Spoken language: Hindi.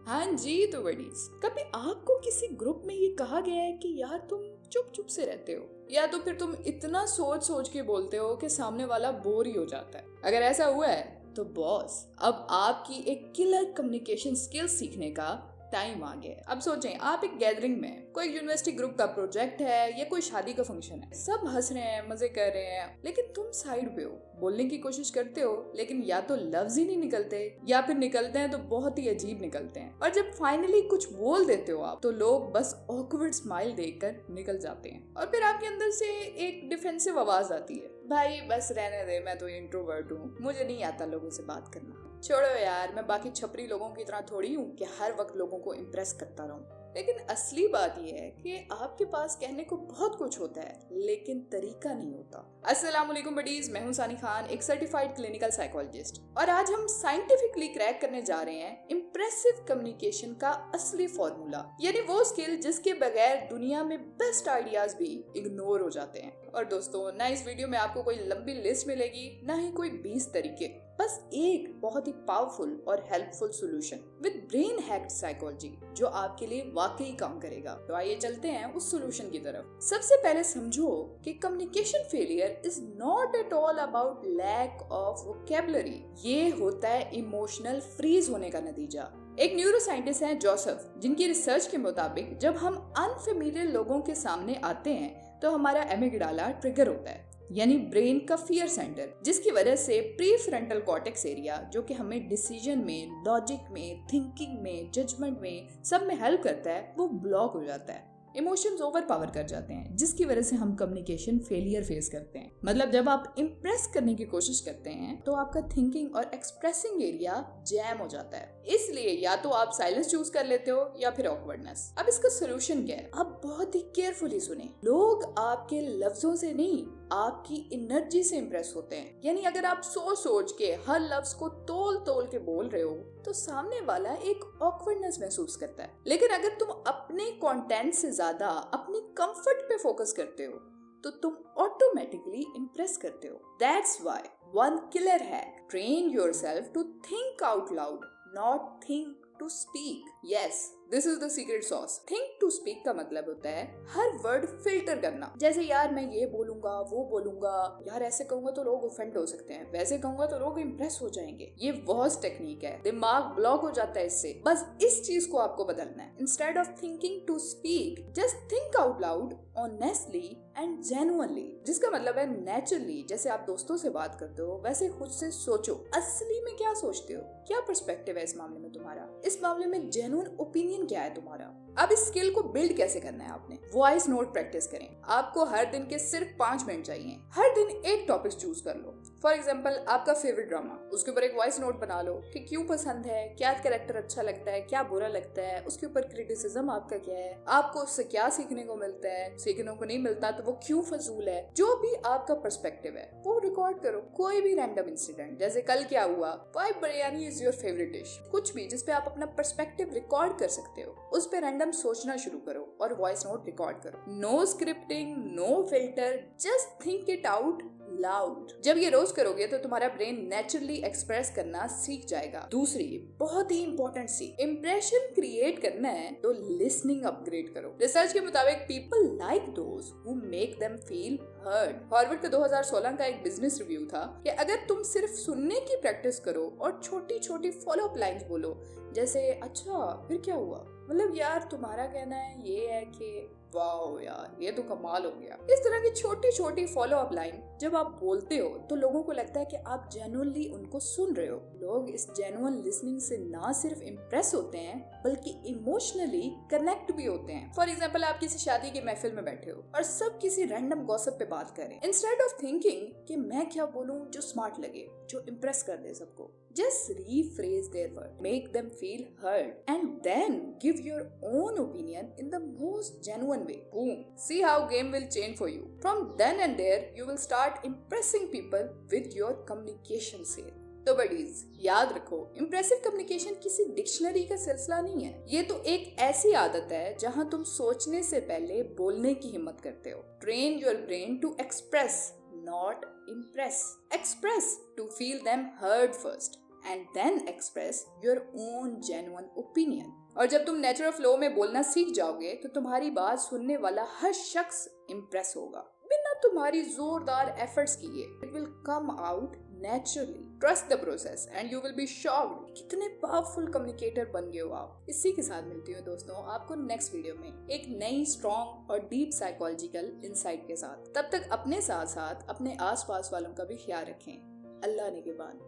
हाँ जी, तो बडीज, कभी आपको किसी ग्रुप में ये कहा गया है कि यार तुम चुप चुप से रहते हो, या तो फिर तुम इतना सोच सोच के बोलते हो कि सामने वाला बोर ही हो जाता है? अगर ऐसा हुआ है तो बॉस, अब आपकी एक किलर कम्युनिकेशन स्किल सीखने का टाइम आ गया है। अब सोचें, आप एक गैदरिंग में, कोई यूनिवर्सिटी ग्रुप का प्रोजेक्ट है या कोई शादी का फंक्शन है, सब हंस रहे हैं, मजे कर रहे हैं, लेकिन तुम साइड पे हो, बोलने की कोशिश करते हो, लेकिन या तो लफ्ज ही नहीं निकलते या फिर निकलते हैं तो बहुत ही अजीब निकलते हैं। और जब फाइनली कुछ बोल देते हो आप, तो लोग बस ऑकवर्ड स्माइल देकर निकल जाते हैं और फिर आपके अंदर से एक डिफेंसिव आवाज आती है, भाई बस रहने दे, मैं तो इंट्रोवर्ट हूँ, मुझे नहीं आता लोगों से बात करना। छोड़ो यार, मैं बाकी छपरी लोगों की तरह थोड़ी हूँ कि हर वक्त लोगों को इम्प्रेस करता रहूं। लेकिन असली बात यह है कि आपके पास कहने को बहुत कुछ होता है, लेकिन तरीका नहीं होता। अस्सलाम वालेकुम बडीज, मैं हूं सानी खान, एक सर्टिफाइड क्लिनिकल साइकोलॉजिस्ट, और आज हम साइंटिफिकली क्रैक करने जा रहे हैं इम्प्रेसिव कम्युनिकेशन का असली फॉर्मूला, यानी वो स्किल जिसके बगैर दुनिया में बेस्ट आइडियाज भी इग्नोर हो जाते हैं। और दोस्तों, ना इस वीडियो में आपको कोई लंबी लिस्ट मिलेगी, ना ही कोई 20 तरीके, बस एक बहुत ही पावरफुल और helpful solution with brain hacked psychology जो आपके लिए वाकई काम करेगा। तो आइए चलते हैं उस सॉल्यूशन की तरफ। सबसे पहले समझो कि communication failure is not at all about lack of vocabulary. ये होता है इमोशनल फ्रीज होने का नतीजा। एक न्यूरो साइंटिस्ट हैं जोसेफ, जिनकी रिसर्च के मुताबिक जब हम अनफेमिलियर लोगों के सामने आते हैं तो हमारा एमिगडाला ट्रिगर होता है, यानी ब्रेन का फियर सेंटर, जिसकी वजह से प्रीफ्रंटल कॉर्टेक्स एरिया, जो कि हमें डिसीजन में, लॉजिक में, थिंकिंग में, जजमेंट में, सब में हेल्प करता है, वो ब्लॉक हो जाता है। इमोशंस ओवर पावर कर जाते हैं, जिसकी वजह से हम कम्युनिकेशन फेलियर फेस करते हैं। मतलब जब आप इम्प्रेस करने की कोशिश करते हैं तो आपका थिंकिंग और एक्सप्रेसिंग एरिया जैम हो जाता है। इसलिए या तो आप साइलेंस चूज कर लेते हो या फिर ऑकवर्डनेस। अब इसका सोल्यूशन क्या है? आप बहुत ही केयरफुली सुने। लोग आपके लफ्जों से नहीं, आपकी एनर्जी से इम्प्रेस होते हैं। यानी अगर आप सोच सोच के हर लफ्ज को तोल तोल के बोल रहे हो तो सामने वाला एक ऑकवर्डनेस महसूस करता है। लेकिन अगर तुम अपने कंटेंट से ज्यादा अपने कंफर्ट पे फोकस करते हो तो तुम ऑटोमेटिकली इम्प्रेस करते हो। That's why one killer hack, train yourself to think out loud, not think to speak. Yes, this is the secret sauce. Think to speak का मतलब होता है हर वर्ड फिल्टर करना। जैसे यार मैं ये बोलूंगा, वो बोलूंगा, यार ऐसे कहूंगा तो लोग ऑफेंड हो सकते हैं, वैसे कहूंगा तो लोग इम्प्रेस हो जाएंगे। ये वर्स्ट टेक्निक है, दिमाग ब्लॉक हो जाता है इससे। बस इस चीज को आपको बदलना है। Instead of thinking to speak, just think out loud, honestly and genuinely, जिसका मतलब है नेचुरली, जैसे आप दोस्तों से बात करते हो वैसे खुद से सोचो, असली में क्या सोचते हो, क्या पर्सपेक्टिव है इस मामले में तुम्हारा, इस मामले में जेन्युइन ओपिनियन क्या है तुम्हारा। अब इस स्किल को बिल्ड कैसे करना है? आपने वॉइस नोट प्रैक्टिस करें। आपको हर दिन के सिर्फ 5 मिनट चाहिए। हर दिन एक टॉपिक चूज कर लो। फॉर एग्जाम्पल, आपका फेवरेट ड्रामा, उसके ऊपर एक वॉइस नोट बना लो कि क्यों पसंद है, क्या कैरेक्टर अच्छा लगता है, क्या बुरा लगता है, उसके ऊपर क्रिटिसिज्म आपका क्या है, आपको उससे क्या सीखने को मिलता है, सीखने को नहीं मिलता तो वो क्यों फजूल है। जो भी आपका पर्सपेक्टिव है वो रिकॉर्ड करो। कोई भी रैंडम इंसिडेंट, जैसे कल क्या हुआ, why biryani is your favourite dish, कुछ भी जिसपे आप अपना पर्सपेक्टिव रिकॉर्ड कर सकते हो, उस पे रैंडम सोचना शुरू करो और वॉइस नोट रिकॉर्ड करो। No scripting, no filter, just think it out loud. जब ये रोज करोगे तो तुम्हारा ब्रेन नेचुरली एक्सप्रेस करना सीख जाएगा। दूसरी बहुत ही इंपॉर्टेंट सी, इंप्रेशन क्रिएट करना है तो लिसनिंग अपग्रेड करो। रिसर्च के मुताबिक people like those who make them feel heard. Harvard का 2016 का एक बिजनेस रिव्यू था कि अगर तुम सिर्फ सुनने की प्रैक्टिस करो और छोटी छोटी फॉलो अप लाइंस बोलो, जैसे अच्छा फिर क्या हुआ, मतलब यार तुम्हारा कहना है ये है कि वाओ यार ये तो कमाल हो गया, इस तरह की छोटी छोटी फॉलो अप लाइन जब आप बोलते हो तो लोगों को लगता है कि आप जेन्युइनली उनको सुन रहे हो। लोग इस जेन्युइन लिसनिंग से ना सिर्फ इम्प्रेस होते हैं बल्कि इमोशनली कनेक्ट भी होते हैं। फॉर एग्जाम्पल, आप किसी शादी की महफिल में बैठे हो और सब किसी रैंडम गॉसिप पे बात करें। इंस्टेड ऑफ थिंकिंग कि मैं क्या बोलूं जो स्मार्ट लगे, जो इम्प्रेस कर दे सबको, just rephrase their word, make them feel heard, and then give your own opinion in the most genuine way. Boom! See how game will change for you. From then and there, you will start impressing people with your communication skill. तो बडीज, याद रखो, इम्प्रेसिव कम्युनिकेशन किसी डिक्शनरी का सिलसिला नहीं है। ये तो एक ऐसी आदत है जहां तुम सोचने से पहले बोलने की हिम्मत करते हो। Train your brain to express, not impress. Express to feel them heard first. and then express your own genuine opinion. और जब तुम नेचुरल फ्लो में बोलना सीख जाओगे तो तुम्हारी बात सुनने वाला हर शख्स इम्प्रेस होगा बिना तुम्हारी जोरदार एफर्ट्स किए. It will come out naturally. Trust the process and you will be shocked कितने पावरफुल कम्युनिकेटर बन गए हो आप. इसी के साथ मिलती हूँ दोस्तों आपको नेक्स्ट वीडियो में एक नई स्ट्रॉन्ग और डीप साइकोलॉजिकल इंसाइट के साथ. तब तक अपने साथ साथ अपने आसपास वालों का भी ख्याल रखें. अल्लाह निगहबान.